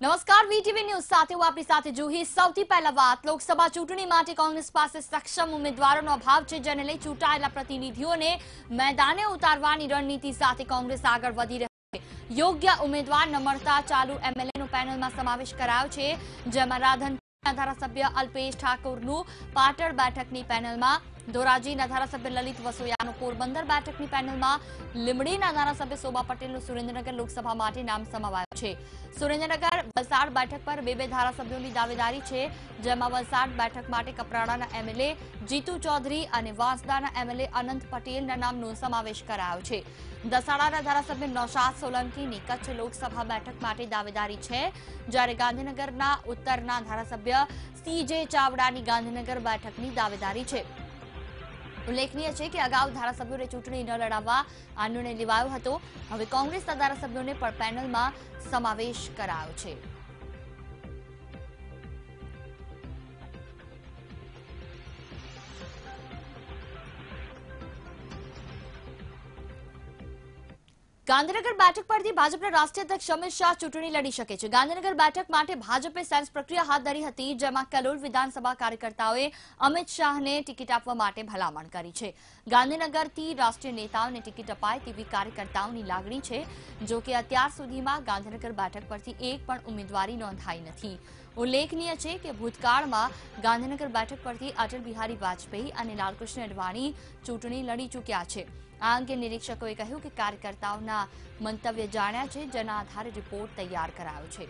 નમસ્કાર, VTV news સાથે હું આપની સાથે જુહી। સૌથી પહેલા વાત લોકસભા ચૂંટણી માટે કોંગ્રેસ પાસે સક્ષમ ઉમેદવારોનો અભાવ છે, જેને લઈ ચૂંટાયેલા પ્રતિનિધિઓને મેદાને ઉતારવાની રણનીતિ સાથે કોંગ્રેસ આગળ વધી રહી છે। યોગ્ય ઉમેદવાર ન મળતા ચાલુ એમએલએનો પેનલમાં સમાવેશ કરાયો છે, જેમાં રાધનપુરના ધારાસભ્ય અલ્પેશ ઠાકોરનું પાટણ બેઠકની પેનલમાં, ધોરાજીના ધારાસભ્ય લલિત વસોયાનું પોરબંદર બેઠકની પેનલમાં, લીંબડીના ધારાસભ્ય શોભા પટેલનું સુરેન્દ્રનગર લોકસભા માટે નામ સમાવાયું છે। સુરેન્દ્રનગર વલસાડ બેઠક પર બે ધારાસભ્યોની દાવેદારી છે, જેમાં વલસાડ બેઠક માટે કપરાડાના એમએલએ જીતુ ચૌધરી અને વાંસદાના એમએલએ અનંત પટેલના નામનો સમાવેશ કરાયો છે। દસાડાના ધારાસભ્ય નૌશાદ સોલંકીની કચ્છ લોકસભા બેઠક માટે દાવેદારી છે, જ્યારે ગાંધીનગરના ઉત્તરના ધારાસભ્ય સીજે ચાવડાની ગાંધીનગર બેઠકની દાવેદારી છે। ઉલ્લેખનીય છે કે અગાઉ ધારાસભ્યોને ચૂંટણી ન લડાવવા આ નિર્ણય લેવાયો હતો। હવે કોંગ્રેસના ધારાસભ્યોને પણ પેનલમાં સમાવેશ કરાયો છે। ગાંધીનગર બેઠક પરથી ભાજપના રાષ્ટ્રીય અધ્યક્ષ અમિત શાહ ચૂંટણી લડી શકે છે। ગાંધીનગર બેઠક માટે ભાજપે સેન્સ પ્રક્રિયા હાથ ધરી હતી, જેમાં કલોલ વિધાનસભા કાર્યકર્તાઓએ અમિત શાહને ટિકિટ આપવા માટે ભલામણ કરી છે। ગાંધીનગરથી રાષ્ટ્રીય નેતાઓને ટિકિટ અપાય તેવી કાર્યકર્તાઓની લાગણી છે। જો કે અત્યાર સુધીમાં ગાંધીનગર બેઠક પરથી એક પણ ઉમેદવારી નોંધાઈ નથી। ઉલ્લેખનીય છે કે ભૂતકાળમાં ગાંધીનગર બેઠક પરથી અટલ બિહારી વાજપેયી અને લાલકૃષ્ણ અડવાણી ચૂંટણી લડી ચૂક્યા છે। આ અંગે નિરીક્ષકોએ કહ્યું કે કાર્યકર્તાઓના મંતવ્ય જાણ્યા છે, જેના આધારે રિપોર્ટ તૈયાર કરાયો છે।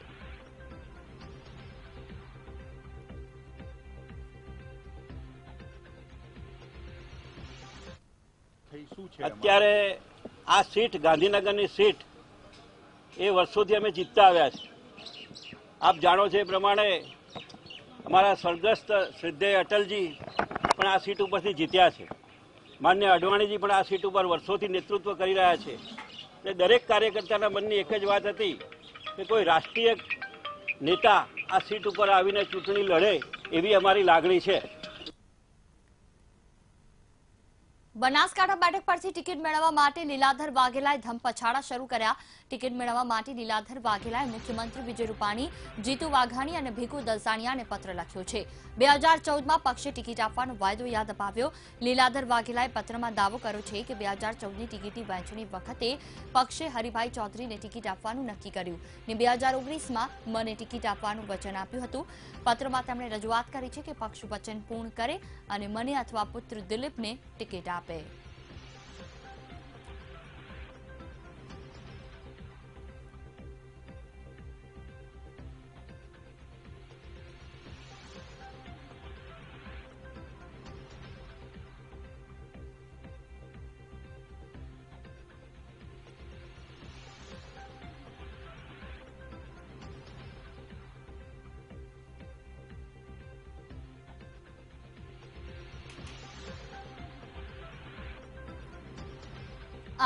અત્યારે આ સીટ ગાંધીનગરની સીટ એ વર્ષોથી અમે જીતતા આવ્યા છે। આપ જાણો છો એ પ્રમાણે અમારા સ્વર્ગસ્થ શ્રદ્ધેય અટલજી પણ આ સીટ ઉપરથી જીત્યા છે। માન્ય અડવાણીજી પણ આ સીટ ઉપર વર્ષોથી નેતૃત્વ કરી રહ્યા છે। એટલે દરેક કાર્યકર્તાના મનની એક જ વાત હતી કે કોઈ રાષ્ટ્રીય નેતા આ સીટ ઉપર આવીને ચૂંટણી લડે એવી અમારી લાગણી છે। બનાસકાંઠા બેઠક પરથી ટિકિટ મેળવવા માટે લીલાધર વાઘેલાએ ધમપછાડા શરૂ કર્યા। ટિકિટ મેળવવા માટે લીલાધર વાઘેલાએ મુખ્યમંત્રી વિજય રૂપાણી, જીતુ વાઘાણી અને ભીખુ દલસાણીયાને પત્ર લખ્યો છે। 2014માં પક્ષે ટિકિટ આપવાનો વાયદો યાદ અપાવ્યો। લીલાધર વાઘેલાએ પત્રમાં દાવો કર્યો છે કે 2014ની ટિકિટની વહેંચણી વખતે પક્ષે હરિભાઈ ચૌધરીને ટિકિટ આપવાનું નક્કી કર્યું ને 2019માં મને ટિકિટ આપવાનું વચન આપ્યું હતું। પત્રમાં તેમણે રજૂઆત કરી છે કે પક્ષ વચન પૂર્ણ કરે અને મને અથવા પુત્ર દિલીપને ટિકિટ આપે।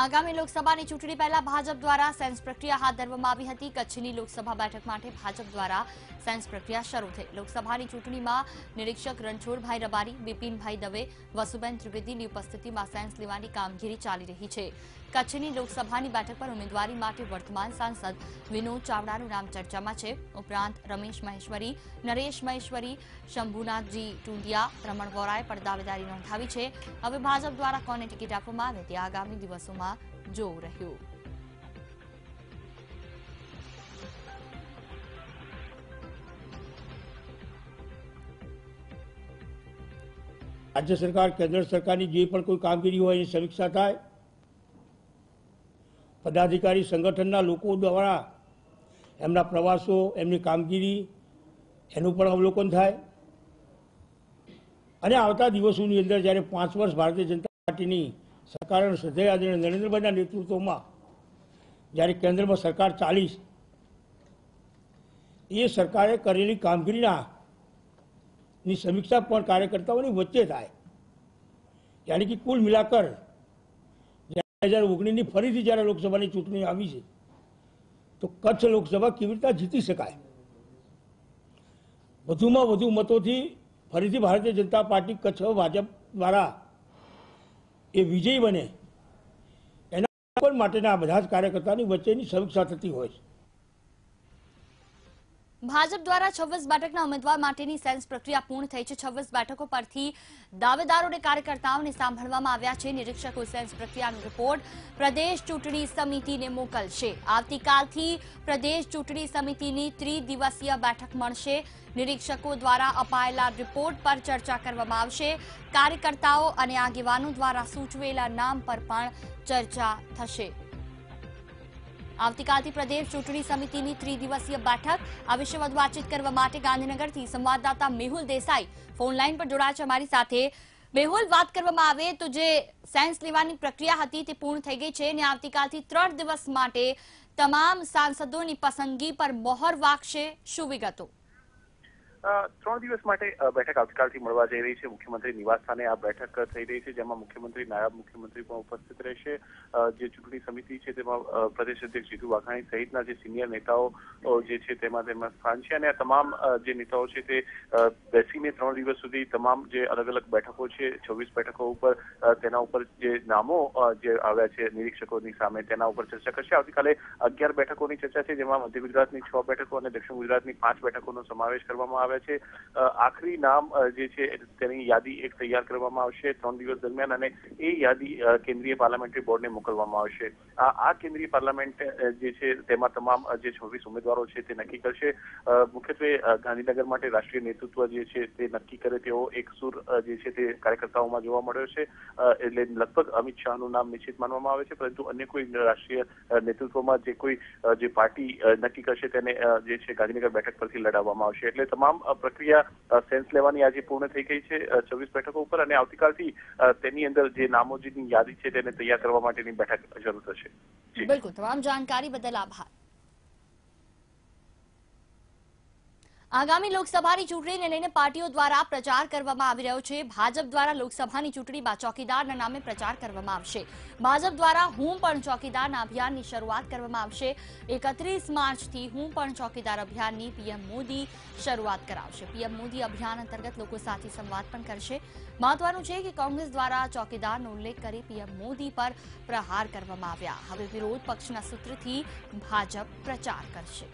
આગામી લોકસભાની ચૂંટણી પહેલા ભાજપ દ્વારા સેન્સ પ્રક્રિયા હાથ ધરવામાં આવી હતી। કચ્છની લોકસભા બેઠક માટે ભાજપ દ્વારા સેન્સ પ્રક્રિયા શરૂ થઈ। લોકસભાની ચૂંટણીમાં નિરીક્ષક રણછોડભાઈ રબારી, બિપિનભાઈ દવે, વસુબેન ત્રિવેદીની ઉપસ્થિતિમાં સેન્સ લેવાની કામગીરી ચાલી રહી છે। કચ્છની લોકસભાની બેઠક પર ઉમેદવારી માટે વર્તમાન સાંસદ વિનોદ ચાવડાનું નામ ચર્ચામાં છે। ઉપરાંત રમેશ મહેશ્વરી, નરેશ મહેશ્વરી, શંભુનાથજી ટુંડિયા, રમણ વોરાએ પણ દાવેદારી નોંધાવી છે। હવે ભાજપ દ્વારા કોને ટિકિટ આપવામાં આવે તે આગામી દિવસોમાં જોવું રહ્યું। राज्य सरकार केंद्र सरकारनी जे पण कोई कामगीरी होय एनी समीक्षा थाय। पदाधिकारी संगठनना लोको द्वारा एमना प्रवासो, एमनी कामगीरी एनुं पण अवलोकन थाय અને આવતા દિવસોની અંદર જ્યારે 5 વર્ષ ભારતીય જનતા પાર્ટીની સરકાર શ્રદ્ધેય આદરણીય નરેન્દ્રભાઈના નેતૃત્વમાં જ્યારે કેન્દ્રમાં સરકાર ચાલી એ સરકારે કરેલી કામગીરીના ની સમીક્ષા પણ કાર્યકર્તાઓની વચ્ચે થાય। યાની કે કુલ મિલાકર 2019ની ફરીથી જ્યારે લોકસભાની ચૂંટણી આવી છે તો કચ્છ લોકસભા કેવી રીતે જીતી શકાય, વધુમાં વધુ મતોથી ફરીથી ભારતીય જનતા પાર્ટી કચ્છ ભાજપ દ્વારા એ વિજયી બને એના માટેના બધા જ કાર્યકર્તાની વચ્ચેની સમીક્ષા થતી હોય છે। ભાજપ દ્વારા 26 બેઠકના ઉમેદવાર માટેની સેન્સ પ્રક્રિયા પૂર્ણ થઈ છે। 26 બેઠકો પરથી દાવેદારો અને કાર્યકર્તાઓને સાંભળવામાં આવ્યા છે। નિરીક્ષકો સેન્સ પ્રક્રિયાનો રિપોર્ટ પ્રદેશ ચૂંટણી સમિતિને મોકલશે। આવતીકાલથી પ્રદેશ ચૂંટણી સમિતિની ત્રિદિવસીય બેઠક મળશે। નિરીક્ષકો દ્વારા અપાયેલા રિપોર્ટ પર ચર્ચા કરવામાં આવશે। કાર્યકર્તાઓ અને આગેવાનો દ્વારા સૂચવેલા નામ પર પણ ચર્ચા થશે। આવતીકાલથી પ્રદેશ ચૂંટણી સમિતિની ત્રિદિવસીય બેઠક। આ વિશે વધુ વાતચીત કરવા માટે ગાંધીનગરથી સંવાદદાતા મેહુલ દેસાઈ ફોન લાઈન પર જોડાયા છે અમારી સાથે। મેહુલ, વાત કરવામાં આવે તો જે સેન્સ લેવાની પ્રક્રિયા હતી તે પૂર્ણ થઈ ગઈ છે અને આવતીકાલથી 3 દિવસ માટે તમામ સાંસદોની પસંદગી પર મહોર વાગશે। શું વિગતો? 3 દિવસ માટે બેઠક આવતીકાલથી મળવા જઈ રહી છે। મુખ્યમંત્રી નિવાસ સ્થાને આ બેઠક થઈ રહી છે, જેમાં મુખ્યમંત્રી, નાયબ મુખ્યમંત્રી પણ ઉપસ્થિત રહેશે। જે ચૂંટણી સમિતિ છે તેમાં પ્રદેશ અધ્યક્ષ જીતુ વાઘાણી સહિતના જે સિનિયર નેતાઓ જે છે તેમાં સ્થાન છે અને આ તમામ જે નેતાઓ છે તે બેસીને 3 દિવસ સુધી તમામ જે અલગ અલગ બેઠકો છે 26 બેઠકો ઉપર તેના ઉપર જે નામો જે આવ્યા છે નિરીક્ષકોની સામે તેના ઉપર ચર્ચા કરશે। આવતીકાલે 11 બેઠકોની ચર્ચા છે, જેમાં મધ્ય ગુજરાતની 6 બેઠકો અને દક્ષિણ ગુજરાતની 5 બેઠકોનો સમાવેશ કરવામાં આવે છે। આખરી નામ જે છે તેની યાદી એક તૈયાર કરવામાં આવશે 3 દિવસ દરમિયાન અને એ યાદી કેન્દ્રીય પાર્લામેન્ટરી બોર્ડને મોકલવામાં આવશે। આ કેન્દ્રીય પાર્લામેન્ટ જે છે તેમાં તમામ જે 26 ઉમેદવારો છે તે નક્કી કરશે। મુખ્યત્વે ગાંધીનગર માટે રાષ્ટ્રીય નેતૃત્વ જે છે તે નક્કી કરે તેવો એક સુર જે છે તે કાર્યકર્તાઓમાં જોવા મળ્યો છે। એટલે લગભગ અમિત શાહનું નામ નિશ્ચિત માનવામાં આવે છે, પરંતુ અન્ય કોઈ રાષ્ટ્રીય નેતૃત્વમાં જે પાર્ટી નક્કી કરશે તેને જે છે ગાંધીનગર બેઠક પરથી લડાવવામાં આવશે। એટલે તમામ પ્રક્રિયા સેન્સ લેવાની આજે પૂર્ણ થઈ ગઈ છે 26 બેઠકો ઉપર અને આવતીકાલથી તેની અંદર જે નામોની યાદી છે તેને તૈયાર કરવા માટેની બેઠક શરૂ થશે। બિલકુલ, તમામ જાણકારી બદલ આભાર। આગામી લોકસભાની ચૂંટણીને લઈને પાર્ટીઓ દ્વારા પ્રચાર કરવામાં આવી રહ્યો છે। ભાજપ દ્વારા લોકસભાની ચૂંટણીમાં ચોકીદારના નામે પ્રચાર કરવામાં આવશે। ભાજપ દ્વારા હું પણ ચોકીદારના અભિયાનની શરૂઆત કરવામાં આવશે। 31 માર્ચથી હું પણ ચોકીદાર અભિયાનની પીએમ મોદી શરૂઆત કરાવશે। પીએમ મોદી અભિયાન અંતર્ગત લોકો સાથે સંવાદ પણ કરશે। મહત્વનું છે કે કોંગ્રેસ દ્વારા ચોકીદારનો ઉલ્લેખ કરી પીએમ મોદી પર પ્રહાર કરવામાં આવ્યા। હવે વિરોધ પક્ષના સૂત્રથી ભાજપ પ્રચાર કરશે।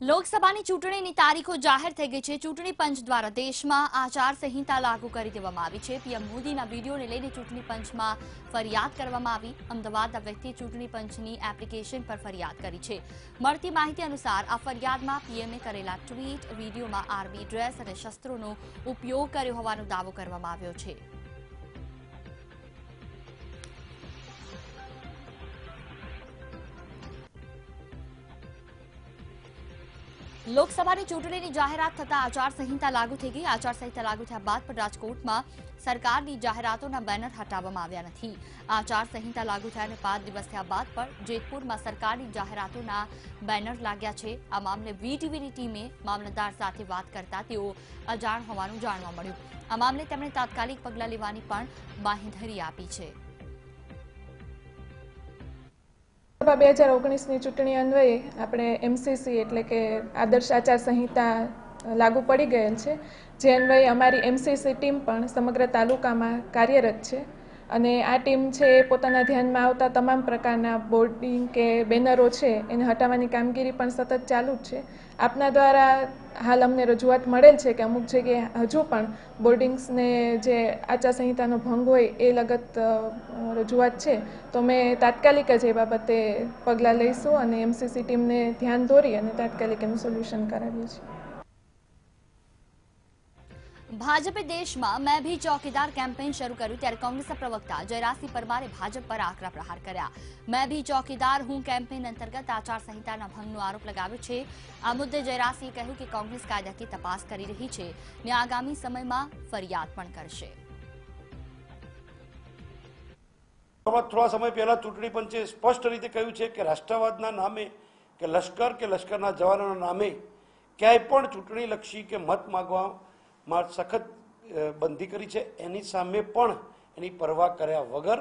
લોકસભાની ચૂંટણીની તારીખો જાહેર થઈ ગઈ છે। ચૂંટણી પંચ દ્વારા દેશમાં આચારસંહિતા લાગુ કરી દેવામાં આવી છે। પીએમ મોદીના વિડીયોને લઈને ચૂંટણી પંચમાં ફરિયાદ કરવામાં આવી। અમદાવાદના વ્યક્તિએ ચૂંટણી પંચની એપ્લિકેશન પર ફરિયાદ કરી છે। મળતી માહિતી અનુસાર આ ફરિયાદમાં પીએમએ કરેલા ટ્વીટ વિડીયોમાં આર્મી ડ્રેસ અને શસ્ત્રોનો ઉપયોગ કર્યો હોવાનો દાવો કરવામાં આવ્યો છે। લોકસભાની ચૂંટણીની જાહેરાત થતા આચારસંહિતા લાગુ થઈ ગઈ। આચારસંહિતા લાગુ થયા બાદ પણ રાજકોટમાં સરકારની જાહેરાતોના બેનર હટાવવામાં આવ્યા નથી। આચારસંહિતા લાગુ થયાને 5 દિવસ થયા બાદ પણ જેતપુરમાં સરકારની જાહેરાતોના બેનર લાગ્યા છે। આ મામલે વીટીવીની ટીમે મામલતદાર સાથે વાત કરતા તેઓ અજાણ હોવાનું જાણવા મળ્યું। આ મામલે તેમણે તાત્કાલિક પગલાં લેવાની પણ બાંહેધરી આપી છે। 2019ની ચૂંટણી અન્વયે આપણે એમસીસી એટલે કે આદર્શ આચાર સંહિતા લાગુ પડી ગયેલ છે, જે અન્વયે અમારી એમસીસી ટીમ પણ સમગ્ર તાલુકામાં કાર્યરત છે અને આ ટીમ છે એ પોતાના ધ્યાનમાં આવતા તમામ પ્રકારના બોર્ડિંગ કે બેનરો છે એને હટાવવાની કામગીરી પણ સતત ચાલુ જ છે। આપના દ્વારા હાલ અમને રજૂઆત મળેલ છે કે અમુક જગ્યાએ હજુ પણ બોર્ડિંગ્સને જે આચારસંહિતાનો ભંગ હોય એ લગત રજૂઆત છે, તો મેં તાત્કાલિક જ એ બાબતે પગલાં લઈશું અને એમસીસી ટીમને ધ્યાન દોરી અને તાત્કાલિક એનું સોલ્યુશન કરાવીએ છીએ। ભાજપે દેશમાં मैं भी चौकीदार કેમ્પેઇન શરૂ કર્યું ત્યારે કોંગ્રેસના પ્રવક્તા જયરાજસિંહ પરમારે ભાજપ પર આકરા પ્રહાર કર્યા। मैं भी चौकीदार हूं કેમ્પેઇન અંતર્ગત આચારસંહિતાના ભંગનો આરોપ લગાવ્યો છે। આ મુદ્દે જયરાજસિંહે કહ્યું કે કોંગ્રેસ કાયદાકીય તપાસ કરી રહી છે અને આગામી સમયમાં ફરિયાદ પણ કરશે। થોડા સમય પહેલા ચૂંટણી પંચે સ્પષ્ટ રીતે કહ્યું છે કે રાષ્ટ્રવાદના નામે કે લશ્કરના જવાનોના નામે ક્યાંય પણ ચૂંટણીલક્ષી કે મત માગવામાં સખત બંધી કરી છે। એની સામે પણ એની પરવા કર્યા વગર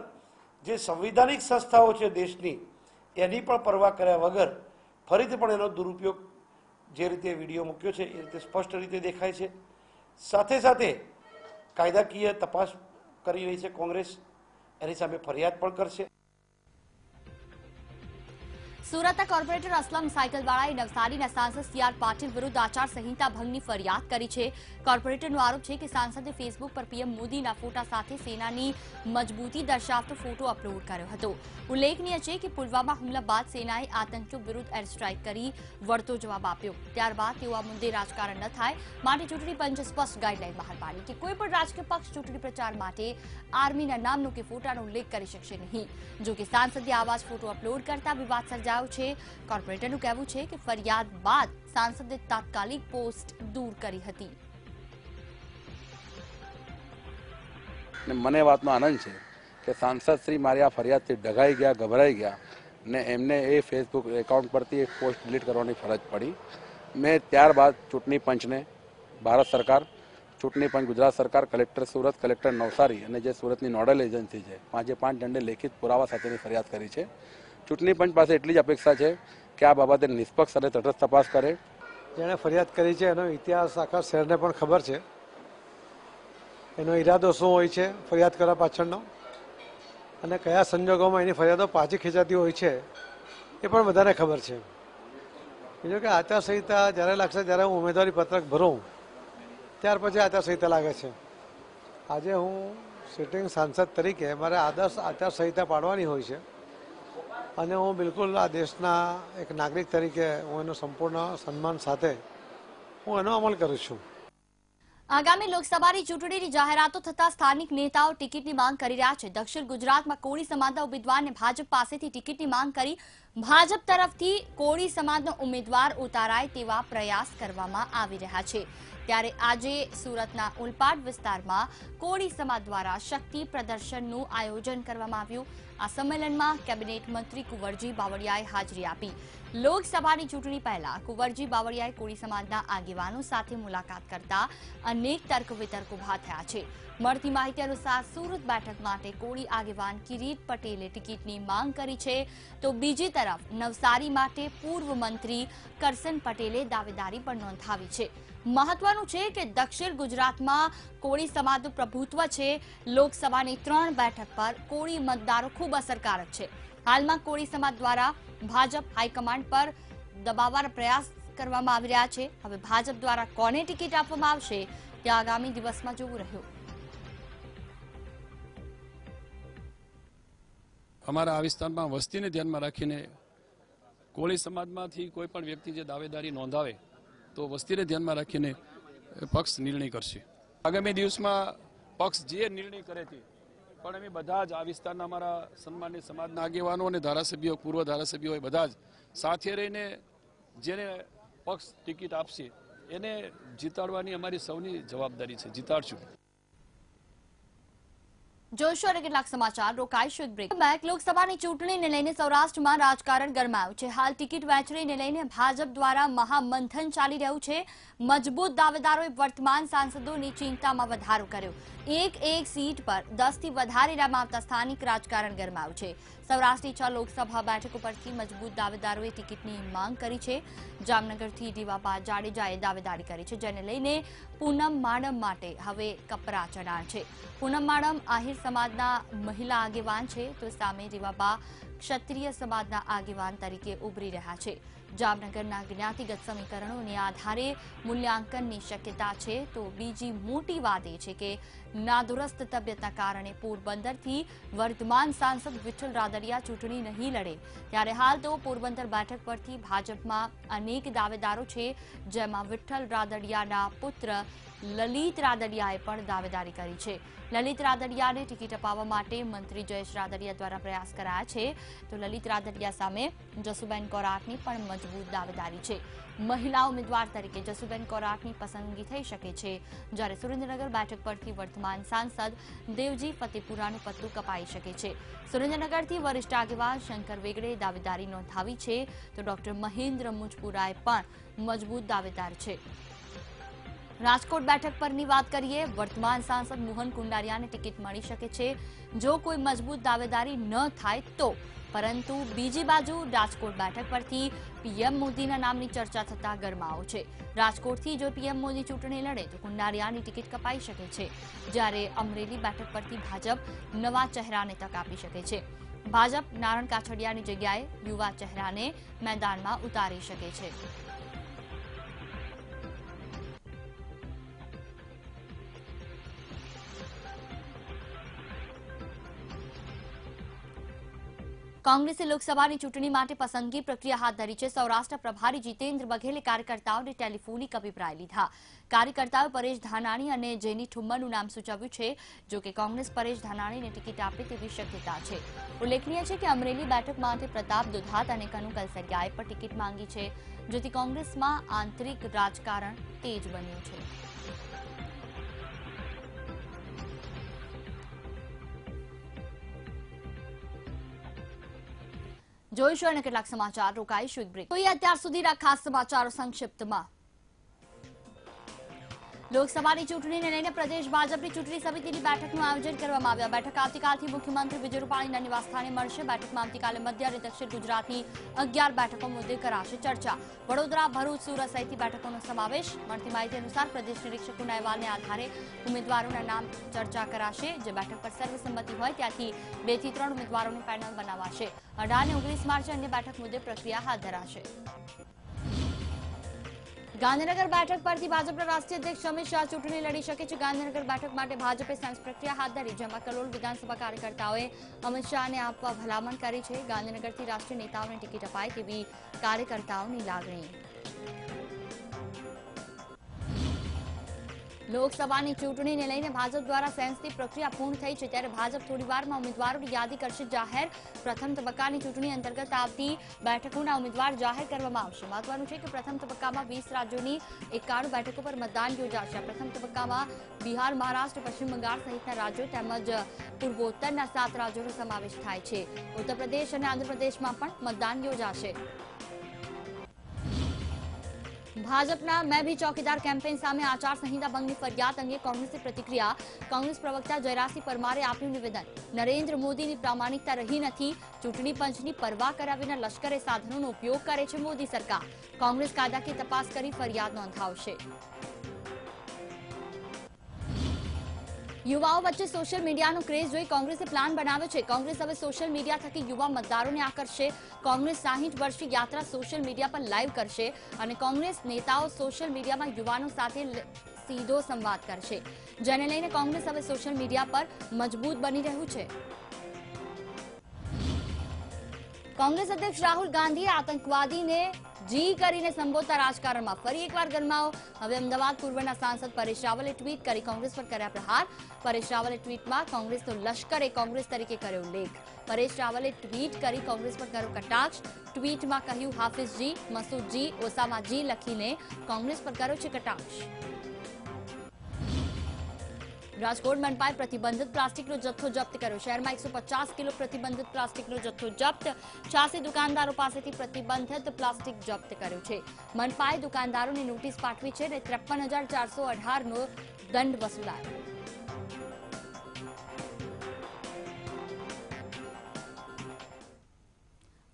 જે સંવિધાનિક સંસ્થાઓ છે દેશની એની પણ પરવા કર્યા વગર ફરીથી પણ એનો દુરુપયોગ જે રીતે વિડીયો મૂક્યો છે એ રીતે સ્પષ્ટ રીતે દેખાય છે। સાથે સાથે કાયદાકીય તપાસ કરી રહી છે કોંગ્રેસ એની સામે ફરિયાદ પણ કરશે. સુરતના કોર્પોરેટર અસલમ સાયકલવાળાએ નવસારીના સાંસદ સી.આર. પાટીલ વિરુદ્ધ આચારસંહિતા ભંગની ફરિયાદ કરી છે. કોર્પોરેટરનો આરોપ છે કે સાંસદે ફેસબુક પર પીએમ મોદીના ફોટા સાથે સેનાની મજબૂતી દર્શાવતો ફોટો અપલોડ કર્યો હતો. ઉલ્લેખનીય છે કે પુલવામા હુમલા બાદ સેનાએ આતંકીઓ વિરુદ્ધ એર સ્ટ્રાઇક કરી વળતો જવાબ આપ્યો. ત્યારબાદ તેઓ આ મુદ્દે રાજકારણ ન થાય માટે ચૂંટણી પંચે સ્પષ્ટ ગાઈડલાઈન બહાર પાડી કે કોઈ પણ રાજકીય પક્ષ ચૂંટણી પ્રચાર માટે આર્મીના નામનો કે ફોટાનો ઉલ્લેખ કરી શકશે નહીં. જો કે સાંસદે આવા જ ફોટો અપલોડ કરતા વિવાદ સર્જાયો છે. કોર્પોરેટરનું કહેવું છે કે ફરિયાદ બાદ સાંસદે તાત્કાલિક પોસ્ટ દૂર કરી હતી. મને વાતનો આનંદ છે કે સાંસદ શ્રી મારી આ ફરિયાદથી ડઘાઈ ગયા, ગભરાઈ ગયા ને એમને એ ફેસબુક એકાઉન્ટ પરથી એક પોસ્ટ ડિલીટ કરવાની ફરજ પડી. મેં ત્યારબાદ ચૂંટણી પંચને, ભારત સરકાર, ચૂંટણી પંચ ગુજરાત સરકાર, કલેક્ટર સુરત, કલેક્ટર નવસારી અને જે સુરતની નોડલ એજન્સી છે 5 જણને લેખિત પુરાવા સાથેની ફરિયાદ કરી છે. ચૂંટણી પંચ પાસે એટલી જ અપેક્ષા છે કે આ બાબતે નિષ્પક્ષ અને તટસ્થ તપાસ કરે. જેણે ફરિયાદ કરી છે એનો ઇતિહાસ આખા શહેરને પણ ખબર છે. એનો ઈરાદો શું હોય છે ફરિયાદ કરવા પાછળનો અને કયા સંજોગોમાં એની ફરિયાદો પાછી ખેંચાતી હોય છે એ પણ બધાને ખબર છે. બીજું કે આચારસંહિતા જ્યારે લાગશે જ્યારે હું ઉમેદવારી પત્રક ભરું ત્યાર પછી આચારસંહિતા લાગે છે. આજે હું સિટિંગ સાંસદ તરીકે મારે આદર્શ આચારસંહિતા પાડવાની હોય છે અને હું બિલકુલ આ દેશના એક નાગરિક તરીકે હું એનો સંપૂર્ણ સન્માન સાથે હું એનો અમલ કરું છું. આગામી લોકસભાની ચૂંટણીની જાહેરાતો થતા સ્થાનિક નેતાઓ ટિકિટની માંગ કરી રહ્યા છે. દક્ષિણ ગુજરાતમાં કોળી સમાજના ઉમેદવારને ભાજપ પાસેથી ટિકિટની માંગ કરી ભાજપ તરફથી કોળી સમાજનો ઉમેદવાર ઉતારાય તેવા પ્રયાસ કરવામાં આવી રહ્યા છે. ત્યારે આજે સુરતના ઉલપાડ વિસ્તારમાં કોળી સમાજ દ્વારા શક્તિ પ્રદર્શનનું આયોજન કરવામાં આવ્યું. આ સંમેલનમાં કેબિનેટ મંત્રી કુંવરજી બાવળિયાએ હાજરી આપી. લોકસભાની ચૂંટણી પહેલા કુંવરજી બાવળિયાએ કોળી સમાજના આગેવાનો સાથે મુલાકાત કરતા અનેક તર્ક વિતર્ક ઉભા થયા છે. મળતી માહિતી અનુસાર સુરત બેઠક માટે કોળી આગેવાન કિરીટ પટેલે ટિકિટની માંગ કરી છે, તો બીજી તરફ નવસારી માટે પૂર્વ મંત્રી કરસન પટેલે દાવેદારી પણ નોંધાવી છે. મહત્વનું છે કે દક્ષિણ ગુજરાતમાં કોળી સમાજનું પ્રભુત્વ છે. લોકસભાની 3 બેઠક પર કોળી મતદારો ખૂબ અસરકારક છે. હાલમાં કોળી સમાજ દ્વારા ભાજપ હાઈકમાન્ડ પર દબાવવાનો પ્રયાસ કરવામાં આવી રહ્યા છે. હવે ભાજપ દ્વારા કોને ટિકિટ આપવામાં આવશે તે આગામી દિવસમાં જોવું રહ્યું. અમારા આ વિસ્તારમાં વસ્તીને ધ્યાનમાં રાખીને કોળી સમાજમાંથી કોઈ પણ વ્યક્તિ જે દાવેદારી નોંધાવે તો વસ્તીને ધ્યાનમાં રાખીને પક્ષ નિર્ણય કરશે. આગામી દિવસમાં પક્ષ જે નિર્ણય કરે તે પણ અમે બધા જ આ વિસ્તારના અમારા સન્માનિત સમાજના આગેવાનો અને ધારાસભ્યો, પૂર્વ ધારાસભ્યો હોય બધા જ સાથે રહીને જેને પક્ષ ટિકિટ આપશે એને જીતાડવાની અમારી સૌની જવાબદારી છે. જીતાડશું. જોઈશું અને કેટલાક સમાચાર. રોકાઈશું એક બ્રેક બેક. લોકસભાની ચૂંટણીને લઈને સૌરાષ્ટ્રમાં રાજકારણ ગરમાયું છે. હાલ ટિકિટ વહેંચણીને લઈને ભાજપ દ્વારા મહામંથન ચાલી રહ્યું છે. મજબૂત દાવેદારોએ વર્તમાન સાંસદોની ચિંતામાં વધારો કર્યો. એક સીટ પર 10 થી વધારે નામ આવતા સ્થાનિક રાજકારણ ગરમાયું છે. સૌરાષ્ટ્રની 6 લોકસભા બેઠકો પરથી મજબૂત દાવેદારોએ ટિકિટની માંગ કરી છે. જામનગરથી દીવાબા જાડેજાએ દાવેદારી કરી છે, જેને લઈને પૂનમ માડમ માટે હવે કપરા ચઢાણ છે. પૂનમ માડમ આહિર સમાજના મહિલા આગેવાન છે, તો સામે દીવાબા ક્ષત્રિય સમાજના આગેવાન તરીકે ઉભરી રહ્યા છે. જામનગરના જ્ઞાતિગત સમીકરણોને આધારે મૂલ્યાંકનની શક્યતા છે. તો બીજી મોટી વાત એ છે કે નાદુરસ્ત તબિયતના કારણે પોરબંદરથી વર્તમાન સાંસદ વિઠ્ઠલ રાદડિયા ચૂંટણી નહીં લડે. ત્યારે હાલ તો પોરબંદર બેઠક પરથી ભાજપમાં અનેક દાવેદારો છે, જેમાં વિઠ્ઠલ રાદડિયાના પુત્ર લલિત રાદડિયાએ પણ દાવેદારી કરી છે. લલિત રાદડિયાને ટિકિટ અપાવવા માટે મંત્રી જયેશ રાદડિયા દ્વારા પ્રયાસ કરાયા છે. તો લલિત રાદડિયા સામે જસુબેન કોરાટની પણ મજબૂત દાવેદારી છે. મહિલા ઉમેદવાર તરીકે જસુબેન કોરાટની પસંદગી થઈ શકે છે, જ્યારે સુરેન્દ્રનગર બેઠક પરથી વર્તમાન સાંસદ દેવજી ફતેપુરાનું પત્તું કપાઈ શકે છે. સુરેન્દ્રનગરથી વરિષ્ઠ આગેવાન શંકર વેગડે દાવેદારી નોંધાવી છે, તો ડોક્ટર મહેન્દ્ર મુજપુરાએ પણ મજબૂત દાવેદાર છે. રાજકોટ બેઠક પરની વાત કરીએ. વર્તમાન સાંસદ મોહન કુંડારિયાને ટિકિટ મળી શકે છે જો કોઈ મજબૂત દાવેદારી ન થાય તો. પરંતુ બીજી બાજુ રાજકોટ બેઠક પરથી પીએમ મોદીના નામની ચર્ચા થતા ગરમાવો છે. રાજકોટથી જો પીએમ મોદી ચૂંટણી લડે તો કુંડારિયાની ટિકિટ કપાઈ શકે છે, જ્યારે અમરેલી બેઠક પરથી ભાજપ નવા ચહેરાને તક આપી શકે છે. ભાજપ નારણ કાછડિયાની જગ્યાએ યુવા ચહેરાને મેદાનમાં ઉતારી શકે છે. કોંગ્રેસે લોકસભાની ચૂંટણી માટે પસંદગી પ્રક્રિયા હાથ ધરી છે. સૌરાષ્ટ્ર પ્રભારી જીતેન્દ્ર બઘેલે કાર્યકર્તાઓને ટેલિફોનિક અભિપ્રાય લીધા. કાર્યકર્તાઓએ પરેશ ધાનાણી અને જેની ઠુમ્મરનું નામ સૂચવ્યું છે. જો કે કોંગ્રેસ પરેશ ધાનાણીને ટિકિટ આપે તેવી શક્યતા છે. ઉલ્લેખનીય છે કે અમરેલી બેઠક માટે પ્રતાપ દુધાત અને કનુ કલસરિયાએ પણ ટિકિટ માંગી છે, જેથી કોંગ્રેસમાં આંતરિક રાજકારણ તેજ બન્યું છે. જોઈશું અને કેટલાક સમાચાર રોકાઈશું એક બ્રેક. જોઈએ અત્યાર સુધીના ખાસ સમાચારો સંક્ષિપ્તમાં. લોકસભાની ચૂંટણીને લઈને પ્રદેશ ભાજપની ચૂંટણી સમિતિની બેઠકનું આયોજન કરવામાં આવ્યું. બેઠક આવતીકાલથી મુખ્યમંત્રી વિજય રૂપાણીના નિવાસસ્થાને મળશે. બેઠકમાં આવતીકાલે મધ્ય અને દક્ષિણ ગુજરાતની 11 બેઠકો મુદ્દે કરાશે ચર્ચા. વડોદરા, ભરૂચ, સુરત સહિતની બેઠકોનો સમાવેશ. મળતી માહિતી અનુસાર પ્રદેશ નિરીક્ષકોના અહેવાલને આધારે ઉમેદવારોના નામ ચર્ચા કરાશે. જે બેઠક પર સર્વસંમતિ હોય ત્યાંથી 2 થી 3 ઉમેદવારોની પેનલ બનાવાશે. 18 અને 19 માર્ચે અન્ય બેઠક મુદ્દે પ્રક્રિયા હાથ ધરાશે. ગાંધીનગર બેઠક પરથી ભાજપના રાષ્ટ્રીય અધ્યક્ષ અમિત શાહ ચૂંટણી લડી શકે છે. ગાંધીનગર બેઠક માટે ભાજપે સેન્સ પ્રક્રિયા હાથ ધરી, જેમાં કલોલ વિધાનસભા કાર્યકર્તાઓએ અમિત શાહને આપવા ભલામણ કરી છે. ગાંધીનગરથી રાષ્ટ્રીય નેતાઓને ટિકિટ અપાય તેવી કાર્યકર્તાઓની લાગણી. લોકસભાની ચૂંટણીને લઈને ભાજપ દ્વારા સેન્સની પ્રક્રિયા પૂર્ણ થઈ છે, ત્યારે ભાજપ થોડીવારમાં ઉમેદવારોની યાદી કરશે જાહેર. પ્રથમ તબક્કાની ચૂંટણી અંતર્ગત આવતી બેઠકોના ઉમેદવાર જાહેર કરવામાં આવશે. મહત્વનું છે કે પ્રથમ તબક્કામાં 20 રાજ્યોની 91 બેઠકો પર મતદાન યોજાશે. પ્રથમ તબક્કામાં બિહાર, મહારાષ્ટ્ર, પશ્ચિમ બંગાળ સહિતના રાજ્યો તેમજ પૂર્વોત્તરના 7 રાજ્યોનો સમાવેશ થાય છે. ઉત્તર પ્રદેશ અને આંધ્રપ્રદેશમાં પણ મતદાન યોજાશે. ભાજપના મેં ભી ચોકીદાર કેમ્પેન સામે આચારસંહિતા ભંગની ફરિયાદ અંગે કોંગ્રેસની પ્રતિક્રિયા. કોંગ્રેસ પ્રવક્તા જયરાજસિંહ પરમારે આપ્યું નિવેદન. નરેન્દ્ર મોદીની પ્રામાણિકતા રહી નથી. ચૂંટણી પંચની પરવા કર્યા વિના લશ્કરે સાધનોનો ઉપયોગ કરે છે મોદી સરકાર. કોંગ્રેસ કાયદાકીય તપાસ કરી ફરિયાદ નોંધાવશે. યુવાઓ વચ્ચે સોશિયલ મીડિયાનો ક્રેઝ જોઈ કોંગ્રેસે પ્લાન બનાવ્યો છે. કોંગ્રેસ હવે સોશિયલ મીડિયા થકી યુવા મતદારોને આકર્ષશે. કોંગ્રેસ 60 વર્ષની યાત્રા સોશિયલ મીડિયા પર લાઈવ કરશે અને કોંગ્રેસ નેતાઓ સોશિયલ મીડિયામાં યુવાનો સાથે સીધો સંવાદ કરશે, જેને લઈને કોંગ્રેસ હવે સોશિયલ મીડિયા પર મજબૂત બની રહ્યું છે. કોંગ્રેસ અધ્યક્ષ રાહુલ ગાંધીએ આતંકવાદીને જી કરીને સંબોધતા રાજકારણમાં ફરી એકવાર ગરમાવો. હવે અમદાવાદ પૂર્વના સાંસદ પરેશ રાવલે ટ્વીટ કરી કોંગ્રેસ પર કર્યા પ્રહાર. પરેશ રાવલે ટ્વીટમાં કોંગ્રેસનો લશ્કરે કોંગ્રેસ તરીકે કર્યો ઉલ્લેખ. પરેશ રાવલે ટ્વીટ કરી કોંગ્રેસ પર કર્યો કટાક્ષ. ટ્વીટમાં કહ્યું હાફિઝજી, મસૂદજી, ઓસામાજી લખીને કોંગ્રેસ પર કર્યો છે કટાક્ષ. રાજકોટ મનપાએ પ્રતિબંધિત પ્લાસ્ટિકનો જથ્થો જપ્ત કર્યો. શહેરમાં 150 કિલો પ્રતિબંધિત પ્લાસ્ટિકનો જથ્થો જપ્ત. 86 દુકાનદારો પાસેથી પ્રતિબંધિત પ્લાસ્ટિક જપ્ત કર્યો છે. મનપાએ દુકાનદારોને નોટિસ પાઠવી છે અને 53,418નો દંડ વસૂલાયો.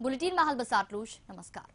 બુલેટિનમાં હાલ બસ આટલું જ. નમસ્કાર.